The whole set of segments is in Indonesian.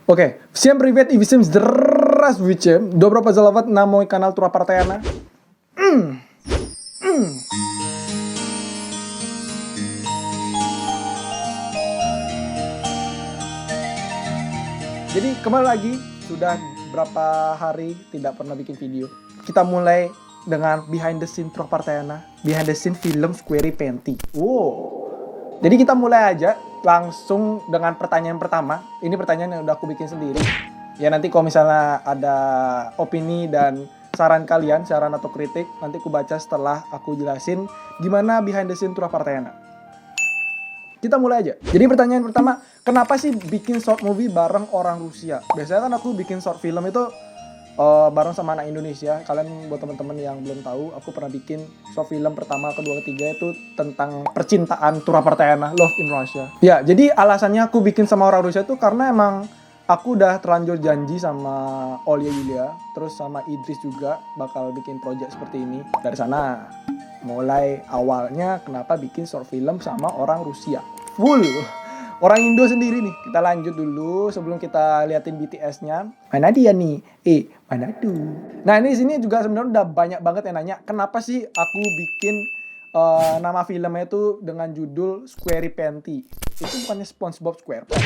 Окей, всем привет и всем здравствуйте. Добро пожаловать на мой канал Тура Partayana. Jadi kembali lagi, sudah berapa hari tidak pernah bikin video. Kita mulai dengan behind the scene Tura Partayana, behind the scene film Square Panty. Wow. Jadi kita mulai aja langsung dengan pertanyaan pertama. Ini pertanyaan yang udah aku bikin sendiri. Ya nanti kalau misalnya ada opini dan saran kalian, saran atau kritik, nanti aku baca setelah aku jelasin gimana behind the scene Tura Partayana. Kita mulai aja. Jadi pertanyaan pertama, kenapa sih bikin short movie bareng orang Rusia? Biasanya kan aku bikin short film itu bareng sama anak Indonesia. Kalian buat teman-teman yang belum tahu, aku pernah bikin short film pertama, kedua, ketiga itu tentang percintaan Tura Partayana, Love in Russia. Ya, jadi alasannya aku bikin sama orang Rusia itu karena emang aku udah terlanjur janji sama Olia Yulia, terus sama Idris juga bakal bikin project seperti ini. Dari sana mulai awalnya kenapa bikin short film sama orang Rusia. Full orang Indo sendiri nih. Kita lanjut dulu sebelum kita liatin BTS-nya. Mana dia nih? Mana tuh? Nah, ini sini juga sebenarnya udah banyak banget yang nanya, kenapa sih aku bikin nama filmnya itu dengan judul Square Panty? Itu bukannya SpongeBob SquarePants.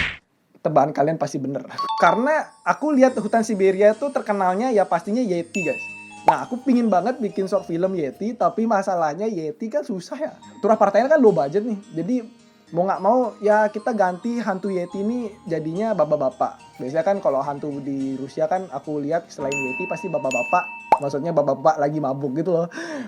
Tebakan kalian pasti bener. Karena aku lihat hutan Siberia itu terkenalnya ya pastinya Yeti, guys. Nah, aku pingin banget bikin short film Yeti, tapi masalahnya Yeti kan susah ya. Tura Partayana kan low budget nih. Jadi mau nggak mau ya kita ganti hantu Yeti ini jadinya bapak-bapak. Biasanya kan kalau hantu di Rusia kan aku lihat selain Yeti pasti bapak-bapak. Maksudnya bapak-bapak lagi mabuk gitu loh.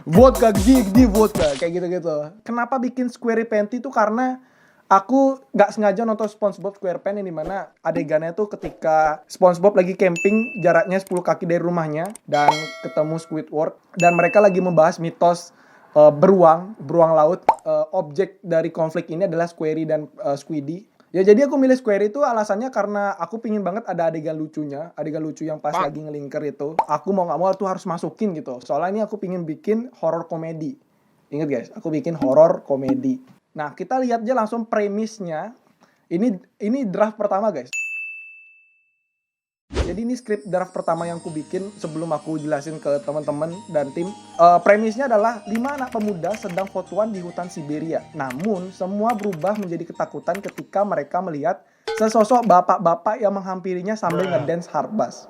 Vodka, di vodka, kayak gitu-gitu. Kenapa bikin Square Panty itu karena aku nggak sengaja nonton SpongeBob SquarePants yang dimana adegannya tuh ketika SpongeBob lagi camping jaraknya 10 kaki dari rumahnya dan ketemu Squidward. Dan mereka lagi membahas mitos beruang laut. Objek dari konflik ini adalah Squarey dan Squiddy. Ya jadi aku milih Squarey itu alasannya karena aku pingin banget ada adegan lucunya. Adegan lucu yang pas lagi ngelingker itu. Aku mau gak mau tuh harus masukin gitu. Soalnya ini aku pingin bikin horror komedi. Ingat guys, aku bikin horror komedi. Nah kita lihat aja langsung premisnya. Ini draft pertama guys. Jadi ini skrip draft pertama yang aku bikin sebelum aku jelasin ke teman-teman dan tim. Premisnya adalah 5 anak pemuda sedang fotoan di hutan Siberia. Namun semua berubah menjadi ketakutan ketika mereka melihat sesosok bapak-bapak yang menghampirinya sambil ngedance hard bass.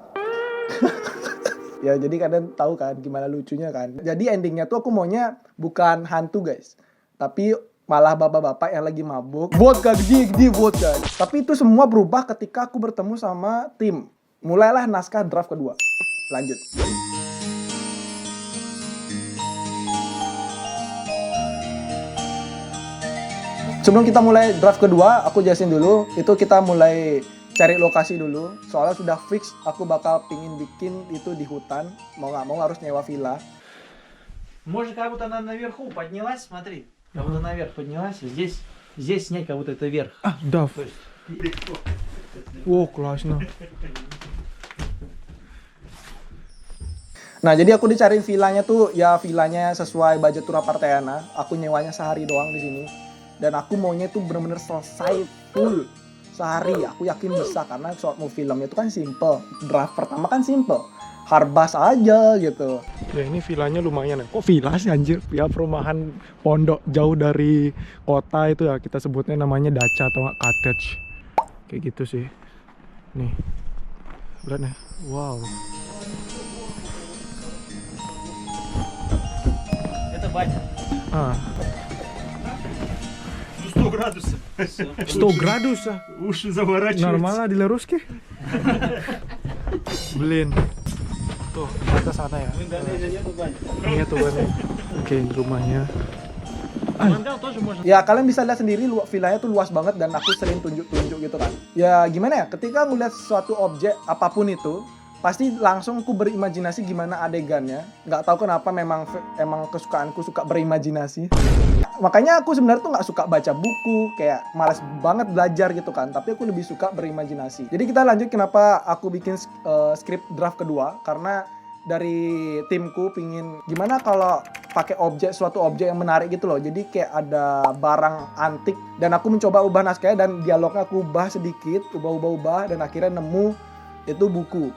Ya jadi kalian tahu kan gimana lucunya kan. Jadi endingnya tuh aku maunya bukan hantu guys, tapi malah bapak-bapak yang lagi mabuk. Vodka, di vodka. Tapi itu semua berubah ketika aku bertemu sama tim. Mulailah naskah draft kedua. Lanjut. Sebelum kita mulai draft kedua, aku jelasin dulu. Itu kita mulai cari lokasi dulu. Soalnya sudah fix aku bakal pingin bikin itu di hutan. Mau nggak mau harus nyewa villa. Может, как будто она наверху поднялась, смотри. Как будто наверх поднялась. Здесь снять, как будто это верх. Да. Wow, kelasnya. Nah, jadi aku dicariin villanya tuh, ya villanya sesuai budget Tura Partayana. Aku nyewanya sehari doang di sini. Dan aku maunya tuh bener-bener selesai full sehari. Aku yakin bisa karena short movie filmnya itu kan simple. Draft pertama kan simple. Harbas aja gitu. Ya ini villanya lumayan ya. Kok villa sih anjir? Ya perumahan pondok jauh dari kota itu ya. Kita sebutnya namanya dacha atau nggak cottage. Kayak gitu sih. Nih. Berat nih. Wow. Это баня. 100 градусов. 100 градус ah. Уши заворачиваются. Normal di Ruski. Blin. Tuh, kita sana ya. В Индонезии нету бани. Ini tuh kan. Oke, ini rumahnya. Мангал тоже можно. Ya kalian bisa lihat sendiri villanya tuh luas banget dan aku sering tunjuk-tunjuk gitu kan. Ya gimana ya, ketika ngeliat suatu objek apapun itu, pasti langsung aku berimajinasi gimana adegannya. Nggak tahu kenapa emang kesukaanku suka berimajinasi. Makanya aku sebenarnya tuh nggak suka baca buku, kayak malas banget belajar gitu kan. Tapi aku lebih suka berimajinasi. Jadi kita lanjut kenapa aku bikin skrip draft kedua, karena dari timku pingin gimana kalau pakai suatu objek yang menarik gitu loh. Jadi kayak ada barang antik dan aku mencoba ubah naskahnya dan dialognya aku ubah sedikit, ubah dan akhirnya nemu itu buku.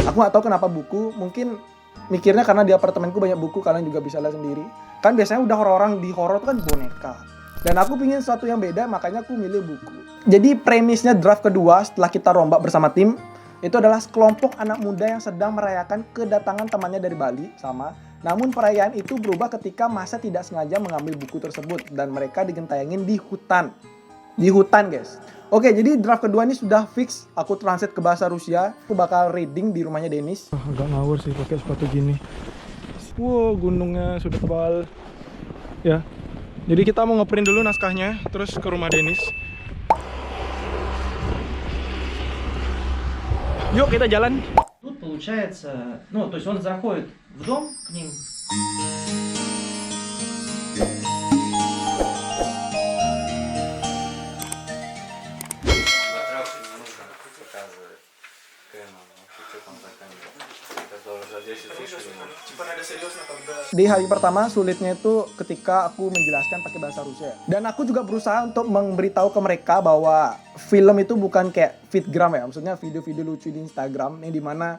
Aku nggak tahu kenapa buku, mungkin mikirnya karena di apartemenku banyak buku, kalian juga bisa lihat sendiri. Kan biasanya udah orang di horor tuh kan boneka. Dan aku pingin sesuatu yang beda, makanya aku milih buku. Jadi premisnya draft kedua setelah kita rombak bersama tim, itu adalah sekelompok anak muda yang sedang merayakan kedatangan temannya dari Bali, sama. Namun perayaan itu berubah ketika masa tidak sengaja mengambil buku tersebut dan mereka digentayangin di hutan. Di hutan, guys. Oke, jadi draft kedua ini sudah fix. Aku translate ke bahasa Rusia. Aku bakal reading di rumahnya Denis. Agak ngawur sih pakai sepatu gini. Wow, gunungnya sudah tebal. Ya. Jadi kita mau ngeprint dulu naskahnya, terus ke rumah Denis. Yuk kita jalan. Тут получается, ну, то есть он заходит в дом к ним. Di hari pertama sulitnya itu ketika aku menjelaskan pakai bahasa Rusia. Dan aku juga berusaha untuk memberitahu ke mereka bahwa film itu bukan kayak fitgram ya. Maksudnya video-video lucu di Instagram yang dimana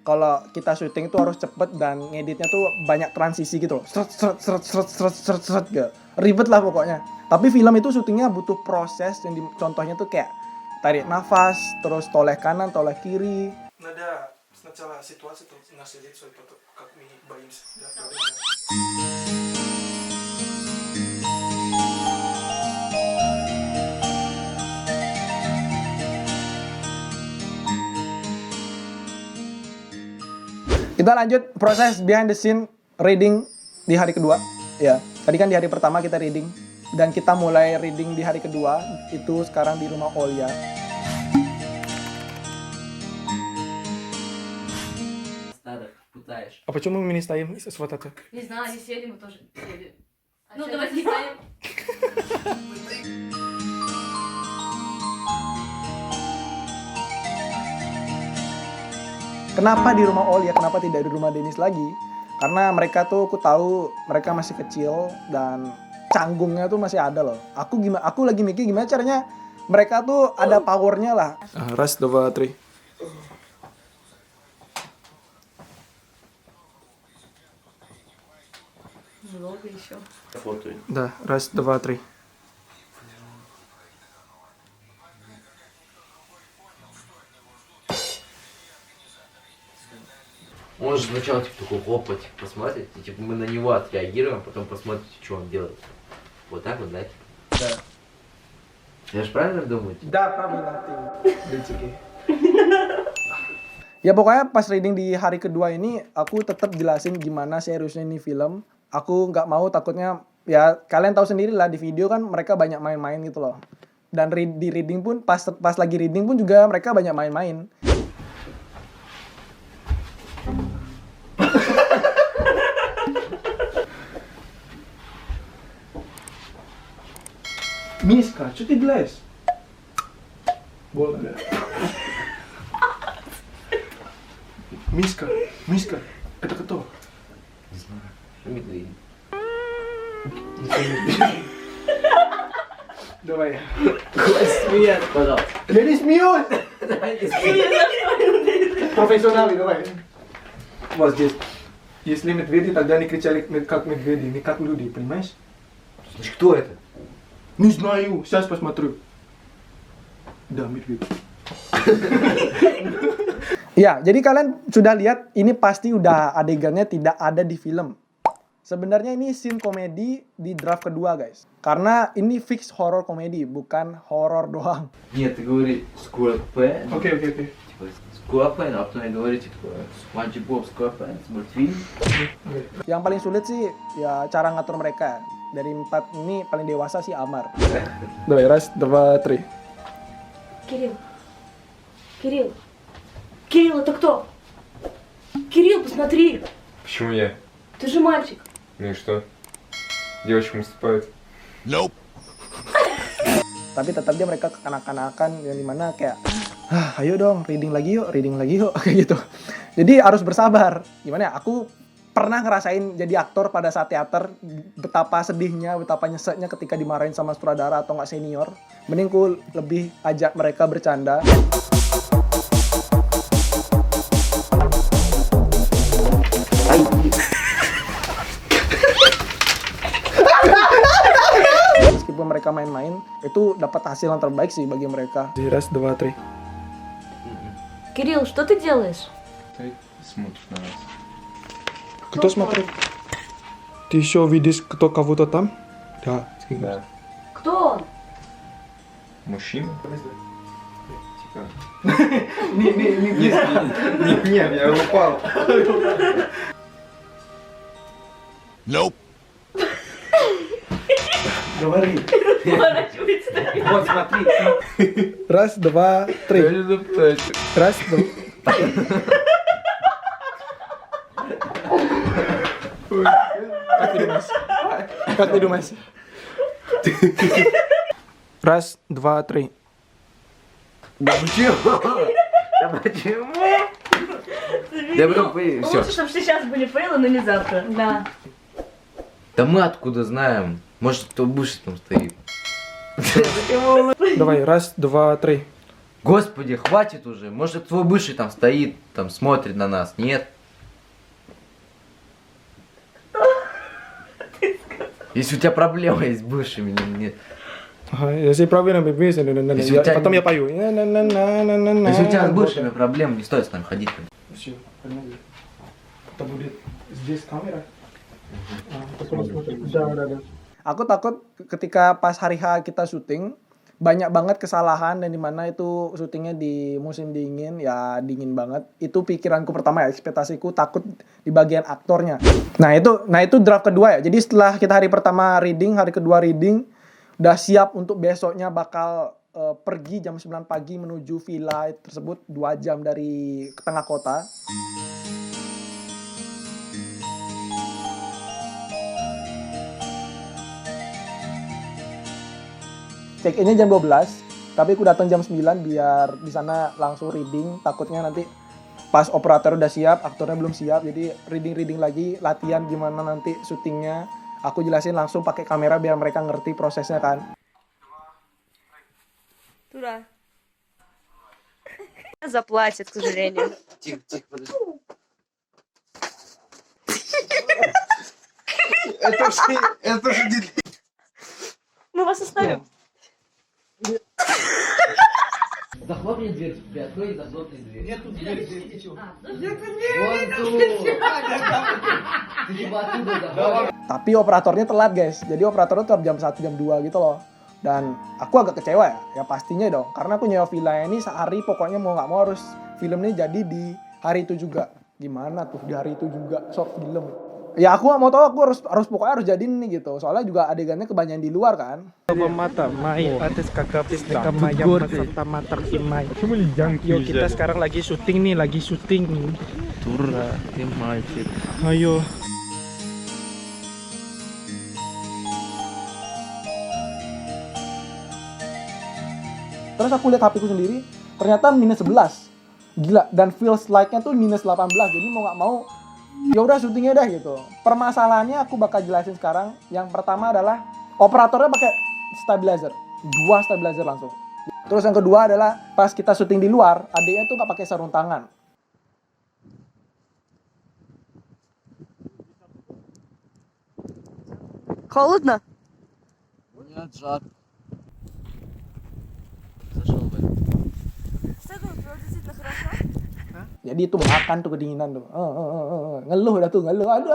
kalau kita syuting itu harus cepet dan ngeditnya tuh banyak transisi gitu loh. Seret gitu. Ribet lah pokoknya. Tapi film itu syutingnya butuh proses yang contohnya tuh kayak tarik nafas, terus toleh kanan, toleh kiri. Надо сначала ситуацию населить, потом как мы боимся. Kita lanjut proses behind the scene reading di hari kedua. Ya, tadi kan di hari pertama kita reading dan kita mulai reading di hari kedua itu sekarang di rumah Olya. А почему мы не стоим вот это? Не знаю, они сели, мы тоже сели. Ну, давайте станем. Kenapa di rumah Olya, kenapa tidak di rumah Denis lagi? Karena mereka tuh, aku tahu mereka masih kecil dan canggungnya tuh masih ada loh. Aku lagi mikir gimana caranya mereka tuh ada powernya lah. Раз, два, три. Много еще. Да, раз, два, три. Он же сначала типа такой опа, типа посмотрит, и типа мы на него отреагируем, потом посмотрите, что он делает. Вот так вот, да? Да. Я же правильно думаю? Да, правильно. Ya pokoknya pas reading di hari kedua ini aku tetap jelasin gimana seriusnya ini film. Aku nggak mau takutnya ya kalian tahu sendiri lah di video kan mereka banyak main-main gitu loh. Dan di reading pun pas lagi reading pun juga mereka banyak main-main. Miska, что ты делаешь? Больно, да? Миска, Миска, это кто? Не знаю. Медведь. Давай. Смеяться, пожалуйста. Я не смеюсь! Профессионально, давай. Вот здесь. Если медведи, тогда они кричали как медведи, не как люди, понимаешь? Значит, кто это? Не знаю, сейчас посмотрю. Да, медведь. Ya, jadi kalian sudah lihat ini pasti udah adegannya tidak ada di film. Sebenarnya ini scene komedi di draft kedua, guys. Karena ini fix horror komedi, bukan horror doang. Нет, ты говори Скорпен. Oke. Типа Скорпен, а потом говорите типа Спанч Боб Скорпен, мультфильм. Yang paling sulit sih ya cara ngatur mereka. Dari 4 ini paling dewasa sih Amar. Давай, раз, два, три. Кирилл. Кирилл. Кирилл, это кто? Кирилл, посмотри. Почему я? Ты же мальчик. Ну и что? Девочкам уступают. tapi tetap dia mereka kekanak-kanakan yang dimana kayak ayo dong reading lagi yuk kayak gitu. Jadi harus bersabar. Gimana ya, aku pernah ngerasain jadi aktor pada saat teater, betapa sedihnya, betapa nyeseknya ketika dimarahin sama sutradara atau nggak senior. Mending ku lebih ajak mereka bercanda. Meskipun mereka main-main, itu dapat hasil yang terbaik sih bagi mereka. Раз, два, три. Кирилл, что ты делаешь? Смотришь на нас. Кто смотрит? Ты еще видишь, кто кого-то там? Да. Да. Кто он? Мужчина? Типа. Нет, я упал. Говори. Поворачивается. Вот, смотри. Раз, два, три. Раз, два. Как ты думаешь? Раз, два, три. Да почему? Да почему? Да потом все. Лучше, чтобы сейчас были фейлы, но не завтра. Да. Да мы откуда знаем? Может, кто бывший там стоит? Давай, раз, два, три. Господи, хватит уже. Может, твой бывший там стоит, там смотрит на нас, нет? Если у тебя проблема есть с бывшими или нет? Ага, если правильно бибис, Если у тебя- потом я пою. Если у тебя с бывшими проблем, не стоит с нами ходить. Все, погнали. Это будет здесь камера. Ты просто смотри. Да. Aku takut ketika pas hari H kita syuting, banyak banget kesalahan dan dimana itu syutingnya di musim dingin, ya dingin banget. Itu pikiranku pertama ya, ekspektasiku takut di bagian aktornya. Nah itu draft kedua ya. Jadi setelah kita hari pertama reading, hari kedua reading, udah siap untuk besoknya bakal pergi jam 9 pagi menuju villa tersebut 2 jam dari tengah kota. Check innya jam 12, tapi aku datang jam 9 biar di sana langsung reading. Takutnya nanti pas operator udah siap, aktornya belum siap, jadi reading lagi, latihan gimana nanti syutingnya. Aku jelasin langsung pakai kamera biar mereka ngerti prosesnya kan. Тура. Заплатит, к сожалению. Тихо, тихо, подожди. Это же не... Мы вас оставим. Захлопни дверь, приоткрой и захлопни дверь. Нету двери, ты чё? Вон тут. Ты типа оттуда захлопни. Tapi operatornya telat guys, jadi operatornya tetap jam 1, jam 2 gitu loh. Dan aku agak kecewa ya pastinya dong. Karena aku nyewa villa ini sehari pokoknya mau nggak mau harus film ini jadi di hari itu juga. Gimana tuh di hari itu juga short film. Ya aku nggak mau tahu, aku harus pokoknya harus jadiin nih gitu. Soalnya juga adegannya kebanyakan di luar kan. Mata, Mai, atas kakak pistek mayam serta matar imai. Yo, kita sekarang lagi syuting nih, Тура, ты мальчик. Ayo. Terus aku lihat HP ku sendiri, ternyata minus 11. Gila, dan feels like-nya tuh minus 18. Jadi mau nggak mau, ya udah syutingnya dah gitu. Permasalahannya aku bakal jelasin sekarang. Yang pertama adalah operatornya pakai stabilizer, 2 stabilizer langsung. Terus yang kedua adalah pas kita syuting di luar, adiknya tuh nggak pakai sarung tangan. Холодно? Нет, жарко. Зашел бы. Jadi itu makan tuh kedinginan tuh. Ngeluh dah tuh, ngeluh. Aduh.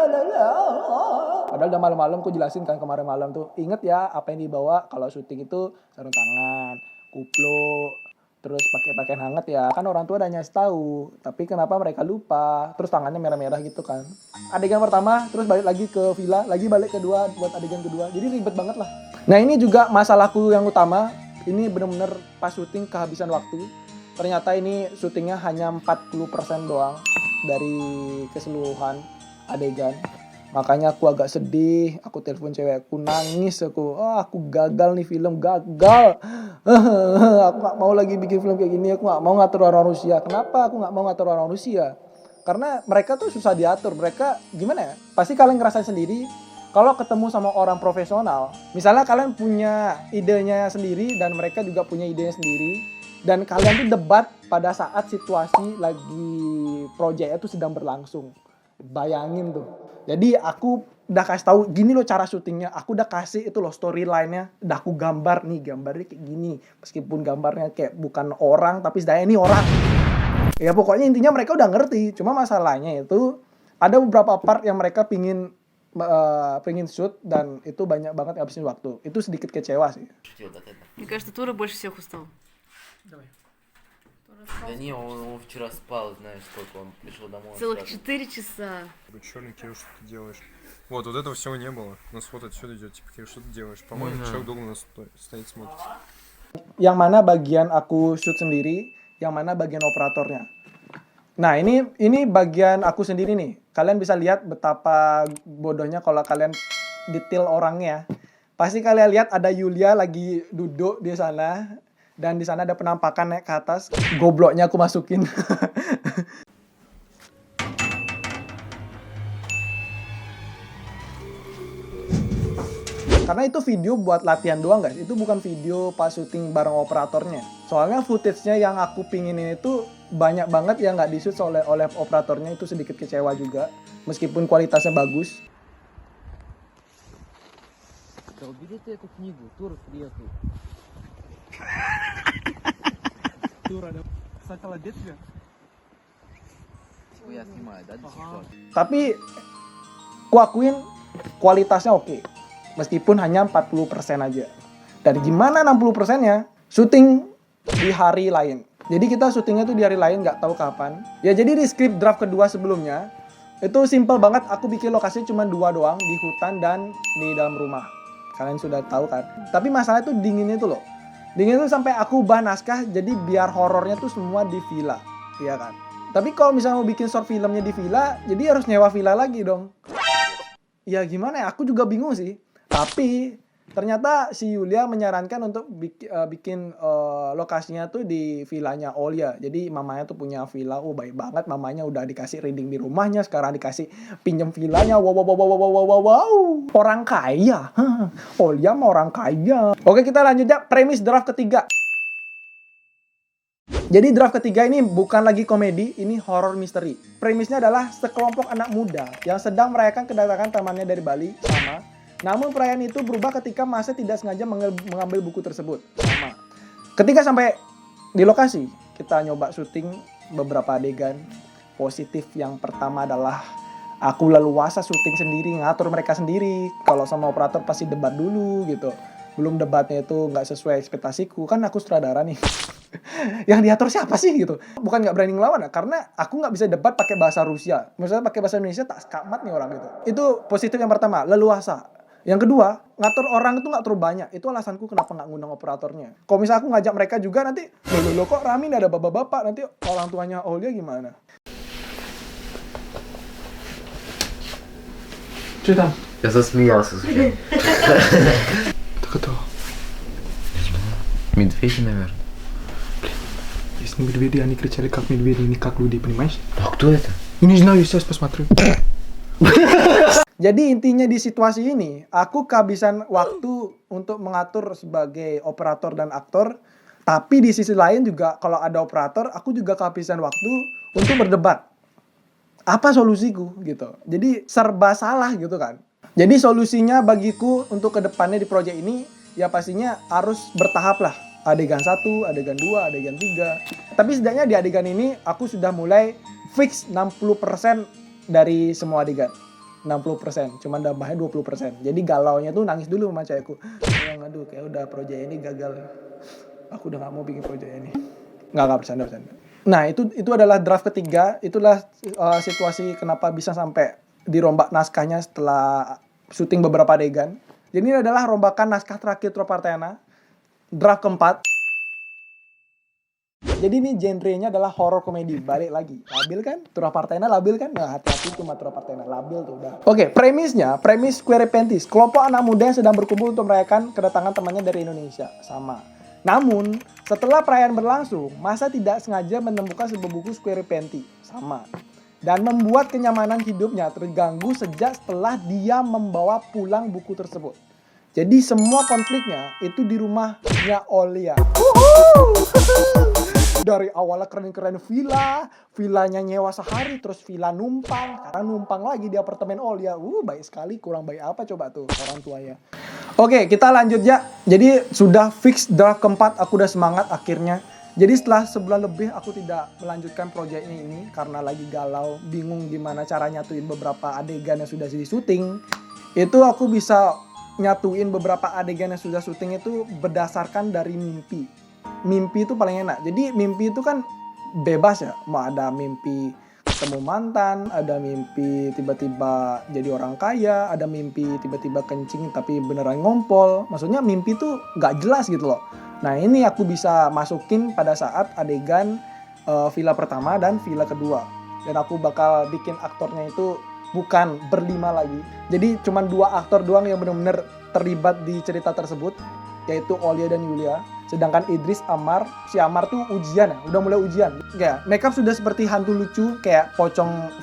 Padahal udah malam-malam aku jelasin kan kemarin malam tuh. Ingat ya apa yang dibawa kalau syuting itu sarung tangan, kuplo, terus pakai pakaian hangat ya. Kan orang tua udah ngasih tahu, tapi kenapa mereka lupa? Terus tangannya merah-merah gitu kan. Adegan pertama, terus balik lagi ke villa, lagi balik kedua buat adegan kedua. Jadi ribet banget lah. Nah ini juga masalahku yang utama. Ini bener-bener pas syuting kehabisan waktu. Ternyata ini syutingnya hanya 40% doang dari keseluruhan adegan. Makanya aku agak sedih, aku telepon cewekku, nangis aku. Aku gagal nih film, gagal. Aku nggak mau lagi bikin film kayak gini, aku nggak mau ngatur orang Rusia. Kenapa aku nggak mau ngatur orang Rusia? Karena mereka tuh susah diatur. Mereka gimana ya? Pasti kalian ngerasain sendiri. Kalau ketemu sama orang profesional, misalnya kalian punya idenya sendiri dan mereka juga punya idenya sendiri, dan kalian tuh debat pada saat situasi lagi proyeknya tuh sedang berlangsung. Bayangin tuh. Jadi aku udah kasih tahu gini loh cara syutingnya. Aku udah kasih itu loh storyline-nya. Udah aku gambar nih, gambarnya kayak gini. Meskipun gambarnya kayak bukan orang, tapi sebenarnya ini orang. Ya pokoknya intinya mereka udah ngerti. Cuma masalahnya itu ada beberapa part yang mereka pingin shoot dan itu banyak banget ngabisin waktu. Itu sedikit kecewa sih. Мне кажется, Тура больше всех устал. Да не, он вчера спал, знаешь, сколько он пришел домой. Целых 4 часа. Черный, Кирилл, что ты делаешь? Вот этого всего не было. У нас вот отсюда идет, типа, Кирилл, что ты делаешь? По-моему, человек долго нас стоит, смотрит. Yang mana bagian aku shoot sendiri, yang mana bagian operatornya. Nah, ini bagian aku sendiri nih. Kalian bisa lihat betapa bodohnya kalau kalian detail orangnya. Pasti kalian lihat ada Yulia lagi duduk di sana dan di sana ada penampakan naik ke atas. Gobloknya aku masukin. Karena itu video buat latihan doang guys. Itu bukan video pas syuting bareng operatornya. Soalnya footage-nya yang aku pinginin itu banyak banget yang nggak di-shoot oleh operatornya. Itu sedikit kecewa juga. Meskipun kualitasnya bagus. Да убери ты эту книгу, Тур приехал. Тура, ada sakala dia juga. Я снимаю, да, до сих пор? Tapi kuakuin kualitasnya oke. Meskipun hanya 40% aja. Dan gimana 60%-nya? Syuting di hari lain. Jadi kita syutingnya tuh di hari lain, nggak tahu kapan. Ya jadi di skrip draft kedua sebelumnya, itu simple banget. Aku bikin lokasi cuma 2 doang, di hutan dan di dalam rumah. Kalian sudah tahu kan? Tapi masalahnya tuh dinginnya tuh loh. Dingin tuh sampai aku ubah naskah, jadi biar horornya tuh semua di villa. Iya kan? Tapi kalau misalnya mau bikin short filmnya di villa, jadi harus nyewa villa lagi dong. Ya gimana ya? Aku juga bingung sih. Tapi ternyata si Yulia menyarankan untuk bikin lokasinya tuh di villanya Olia. Jadi mamanya tuh punya villa. Oh baik banget, mamanya udah dikasih reading di rumahnya, sekarang dikasih pinjam villanya. Wow. Orang kaya. Olia mah orang kaya. Oke, kita lanjut ya premis draft ketiga. Jadi draft ketiga ini bukan lagi komedi, ini horror misteri. Premisnya adalah sekelompok anak muda yang sedang merayakan kedatangan temannya dari Bali sama. Namun perayaan itu berubah ketika Masa tidak sengaja mengambil buku tersebut. Sama. Ketika sampai di lokasi, kita nyoba syuting beberapa adegan positif. Yang pertama adalah aku leluasa syuting sendiri, ngatur mereka sendiri. Kalau sama operator pasti debat dulu gitu. Belum debatnya itu nggak sesuai ekspektasiku. Kan aku sutradara nih. Yang diatur siapa sih gitu? Bukan nggak berani ngelawan ya, karena aku nggak bisa debat pakai bahasa Rusia. Misalnya pakai bahasa Indonesia tak skamat nih orang gitu. Itu positif yang pertama, leluasa. Yang kedua, ngatur orang itu nggak terlalu banyak. Itu alasanku kenapa nggak ngundang operatornya. Kalau misalnya aku ngajak mereka juga nanti, loh kok Rami nggak ada bapak-bapak, nanti orang tuanya Olia gimana? Что там? Я засмеялся, слушай. Так это... Медведи, наверное. Если медведи, они кричали как медведи, не как люди, понимаешь? А кто это? Ну не знаю, сейчас посмотрю. Jadi intinya di situasi ini, aku kehabisan waktu untuk mengatur sebagai operator dan aktor. Tapi di sisi lain juga kalau ada operator, aku juga kehabisan waktu untuk berdebat. Apa solusiku gitu. Jadi serba salah gitu kan. Jadi solusinya bagiku untuk kedepannya di proyek ini, ya pastinya harus bertahap lah. Adegan 1, adegan 2, adegan 3. Tapi setidaknya di adegan ini, aku sudah mulai fix 60% dari semua adegan. 60%, cuman tambahnya 20%. Jadi galaunya tuh nangis dulu sama cewekku. Aduh, kayak udah proyek ini gagal. Aku udah gak mau bikin proyek ini. Nggak bercanda. Nah, itu adalah draft ketiga. Itulah situasi kenapa bisa sampai dirombak naskahnya setelah syuting beberapa adegan. Jadi ini adalah rombakan naskah terakhir Tropartena. Draft keempat. Jadi ini genrenya adalah horror komedi. Balik lagi. Labil kan? Tropartena labil kan? Nah, hati-hati cuma Tropartena. Labil tuh udah. Oke, premis Square Pentis. Kelompok anak muda yang sedang berkumpul untuk merayakan kedatangan temannya dari Indonesia. Sama. Namun, setelah perayaan berlangsung, Masa tidak sengaja menemukan sebuah buku Square Penti. Sama. Dan membuat kenyamanan hidupnya terganggu sejak setelah dia membawa pulang buku tersebut. Jadi semua konfliknya itu di rumahnya Olia. Dari awalnya keren-keren villanya nyewa sehari, terus villa numpang, karena numpang lagi di apartemen Olia. Baik sekali, kurang baik apa coba tuh orang tuanya. Oke, kita lanjut ya. Jadi sudah fix draft keempat, aku udah semangat akhirnya. Jadi setelah sebulan lebih aku tidak melanjutkan proyeknya ini karena lagi galau, bingung gimana cara nyatuin beberapa adegan yang sudah di syuting. Itu aku bisa nyatuin beberapa adegan yang sudah syuting itu berdasarkan dari mimpi. Mimpi itu paling enak. Jadi mimpi itu kan bebas ya. Mau ada mimpi ketemu mantan, ada mimpi tiba-tiba jadi orang kaya, ada mimpi tiba-tiba kencing tapi beneran ngompol. Maksudnya mimpi itu nggak jelas gitu loh. Nah ini aku bisa masukin pada saat adegan villa pertama dan villa kedua. Dan aku bakal bikin aktornya itu bukan berlima lagi. Jadi cuma 2 aktor doang yang benar-benar terlibat di cerita tersebut, yaitu Olia dan Yulia. Sedangkan Idris, Amar, si Amar tuh ujian ya, udah mulai ujian. Kayak makeup sudah seperti hantu lucu, kayak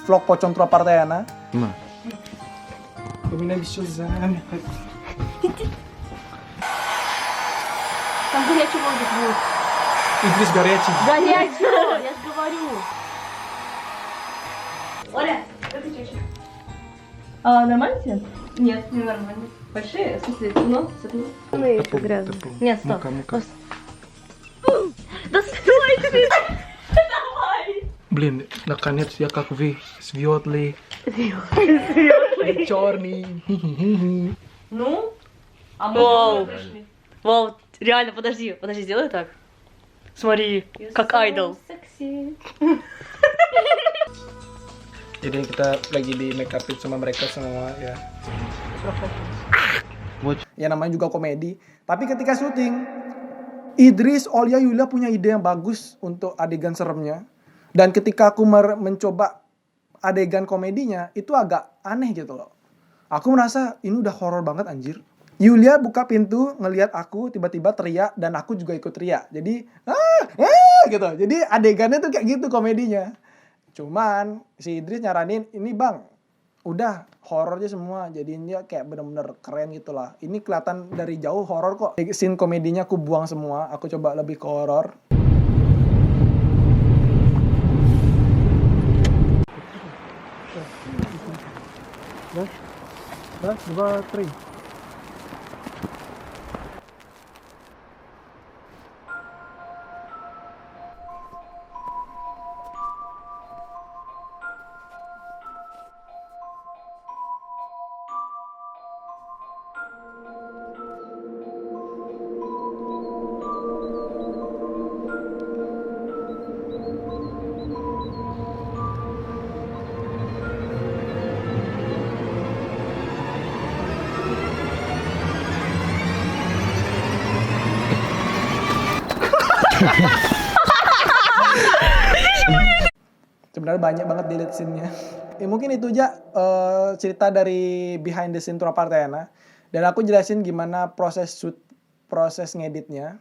vlog pocong Tropartayana. Там горячий воздух будет. Idris горячий. Горячий, я же говорю. Оля, выключи очки. Нормально тебе? Нет, не нормально. Большие? В смысле, темно? Светло? Грязно. Нет, стоп. Да стой ты! Давай! Блин, наконец я как вы, светлый, черный. Ну? А мы Вау. домой пришли. Вау, реально, подожди, сделай так. Смотри, как айдол. Секси. Jadi kita lagi di make upin sama mereka semua ya. Ya namanya juga komedi. Tapi ketika syuting, Idris, Olia, Yulia punya ide yang bagus untuk adegan seremnya. Dan ketika aku mencoba adegan komedinya, itu agak aneh gitu loh. Aku merasa ini udah horor banget anjir. Yulia buka pintu, ngelihat aku, tiba-tiba teriak, dan aku juga ikut teriak. Jadi, gitu. Jadi adegannya tuh kayak gitu komedinya. Cuman si Idris nyaranin, ini bang, udah horor aja semua, jadinya kayak bener-bener keren gitu lah. Ini kelihatan dari jauh horor kok. Scene komedinya aku buang semua, aku coba lebih ke horor. Раз, два, три. Sebenarnya banyak banget delete scene-nya. Mungkin itu aja cerita dari behind the scene Tropartayana. Dan aku jelasin gimana proses ngeditnya.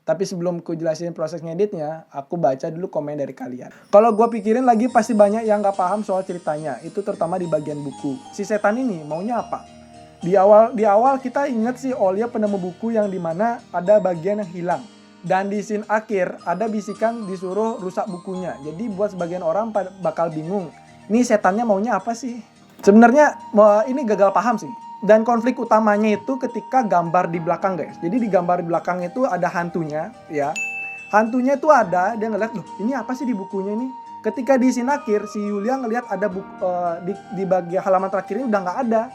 Tapi sebelum aku jelasin proses ngeditnya, aku baca dulu komen dari kalian. Kalau gue pikirin lagi pasti banyak yang gak paham soal ceritanya. Itu terutama di bagian buku. Si setan ini maunya apa? Di awal kita ingat si Olia penemu buku yang dimana ada bagian yang hilang. Dan di scene akhir ada bisikan disuruh rusak bukunya. Jadi buat sebagian orang bakal bingung. Ini setannya maunya apa sih? Sebenarnya ini gagal paham sih. Dan konflik utamanya itu ketika gambar di belakang guys. Jadi di gambar di belakang itu ada hantunya ya. Hantunya itu ada, dia ngeliat loh ini apa sih di bukunya ini. Ketika di scene akhir si Yulia ngeliat ada di bagian halaman terakhir ini udah nggak ada.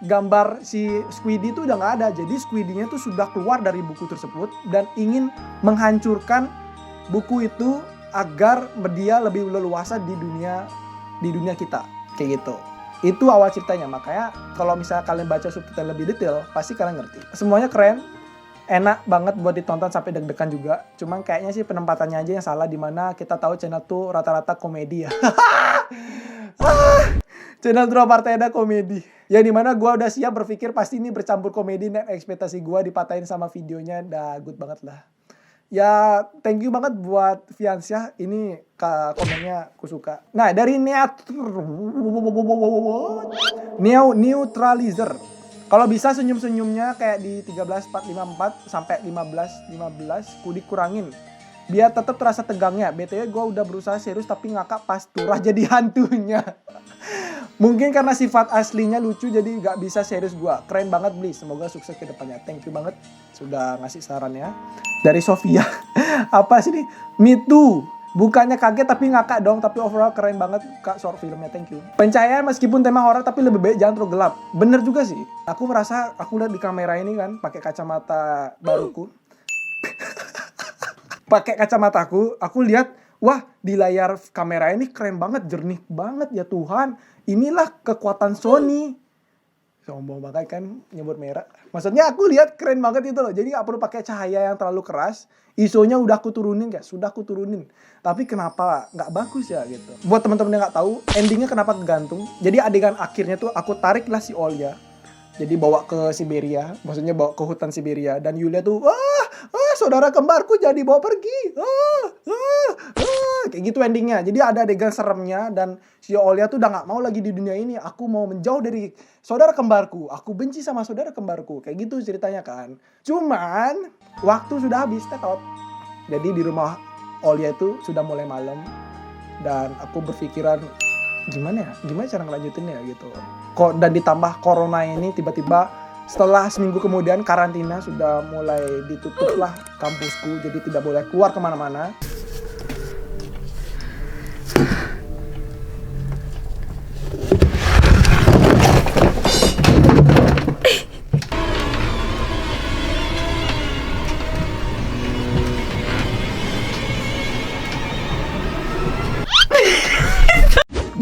Gambar si Squiddy itu udah nggak ada. Jadi Squiddy-nya itu sudah keluar dari buku tersebut dan ingin menghancurkan buku itu agar dia lebih leluasa di dunia kita kayak gitu. Itu awal ceritanya. Makanya kalau misalnya kalian baca subtitle lebih detail pasti kalian ngerti. Semuanya keren, enak banget buat ditonton sampai deg-degan juga. Cuman kayaknya sih penempatannya aja yang salah, dimana kita tahu channel tuh rata-rata komedi ya. Channel Tropartayana komedi. Ya dimana gue udah siap berpikir pasti ini bercampur komedi dan ekspektasi gue dipatahin sama videonya. Dah good banget lah. Ya, thank you banget buat Fiansyah. Ini komennya aku suka. Nah, dari Neutralizer. Kalau bisa senyum-senyumnya kayak di 13454 sampai 15 ku dikurangin. Biar tetap terasa tegangnya. BTW gue udah berusaha serius tapi ngakak pas turah jadi hantunya. Mungkin karena sifat aslinya lucu jadi gak bisa serius gue. Keren banget Bli. Semoga sukses ke depannya. Thank you banget sudah ngasih sarannya. Dari Sofia. Apa sih nih? Me Too. Bukannya kaget tapi ngakak dong. Tapi overall keren banget Kak short filmnya. Thank you. Pencahayaan meskipun tema horor tapi lebih baik jangan terlalu gelap. Bener juga sih. Aku merasa aku lihat di kamera ini kan pakai kacamata baruku. Pakai kacamataku, aku lihat wah di layar kamera ini keren banget, jernih banget ya Tuhan. Inilah kekuatan Sony. Sombong banget kan nyebut merek. Maksudnya aku lihat keren banget itu loh. Jadi gak perlu pakai cahaya yang terlalu keras. ISO-nya udah aku turunin guys, sudah aku turunin. Tapi kenapa nggak bagus ya gitu. Buat teman-teman yang nggak tahu, endingnya kenapa gantung. Jadi adegan akhirnya tuh aku tariklah si Olya. Jadi bawa ke Siberia, maksudnya bawa ke hutan Siberia. Dan Yulia tuh, saudara kembarku jadi bawa pergi. Kayak gitu endingnya. Jadi ada adegan seremnya dan si Olya tuh udah gak mau lagi di dunia ini. Aku mau menjauh dari saudara kembarku. Aku benci sama saudara kembarku. Kayak gitu ceritanya kan. Cuman waktu sudah habis, tetot. Jadi di rumah Olya itu sudah mulai malam. Dan aku berpikiran, gimana cara ngelanjutinnya gitu. Dan ditambah corona ini tiba-tiba setelah seminggu kemudian karantina sudah mulai ditutup lah kampusku. Jadi tidak boleh keluar kemana-mana.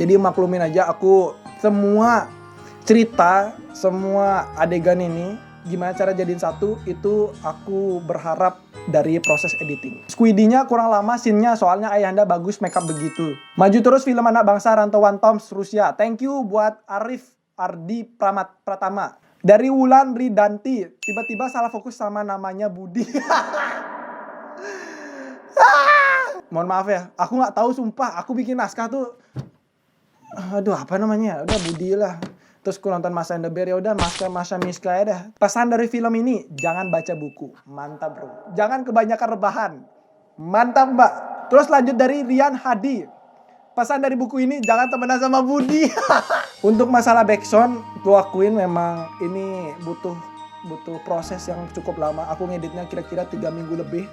Jadi maklumin aja aku semua cerita, semua adegan ini gimana cara jadiin satu itu aku berharap dari proses editing. Squiddy-nya kurang lama scene-nya soalnya ayahanda bagus makeup begitu. Maju terus film anak bangsa Rantauan Toms Rusia. Thank you buat Arif Ardi Pratama. Dari Wulan Ridanti, tiba-tiba salah fokus sama namanya Budi. Mohon maaf ya, aku nggak tahu sumpah. Aku bikin naskah tuh, aduh apa namanya, udah Budi lah. Terus aku nonton Masa and the Bear, ya udah Masa Miska ya dah. Pesan dari film ini, jangan baca buku. Mantap bro. Jangan kebanyakan rebahan. Mantap mbak. Terus lanjut dari Rian Hadi. Pesan dari buku ini, jangan temenan sama Budi. Untuk masalah backsound, gue akuin memang ini butuh proses yang cukup lama. Aku ngeditnya kira-kira 3 minggu lebih.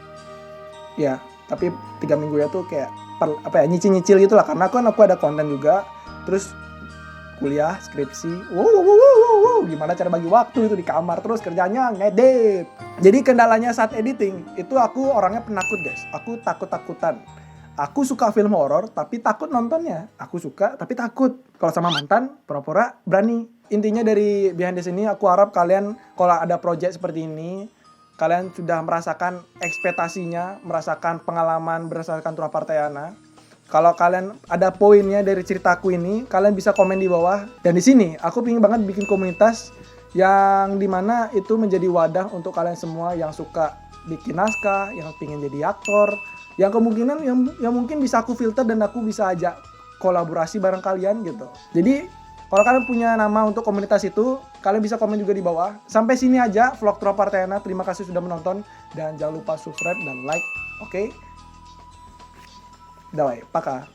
Ya, tapi 3 minggu ya tuh kayak nyicil-nyicil gitu lah. Karena kan aku ada konten juga. Terus kuliah, skripsi, gimana cara bagi waktu itu di kamar terus kerjanya ngedit. Jadi kendalanya saat editing itu aku orangnya penakut guys. Aku takut-takutan. Aku suka film horor tapi takut nontonnya. Aku suka tapi takut. Kalau sama mantan pura-pura berani. Intinya dari behind the scene ini aku harap kalian kalau ada project seperti ini kalian sudah merasakan ekspektasinya, merasakan pengalaman berdasarkan Turah Partayana. Kalau kalian ada poinnya dari ceritaku ini, kalian bisa komen di bawah. Dan di sini aku pengen banget bikin komunitas yang dimana itu menjadi wadah untuk kalian semua yang suka bikin naskah, yang pengen jadi aktor, yang kemungkinan yang mungkin bisa aku filter dan aku bisa ajak kolaborasi bareng kalian gitu. Jadi kalau kalian punya nama untuk komunitas itu, kalian bisa komen juga di bawah. Sampai sini aja vlog Turah Partayana. Terima kasih sudah menonton dan jangan lupa subscribe dan like. Oke? Давай, пока.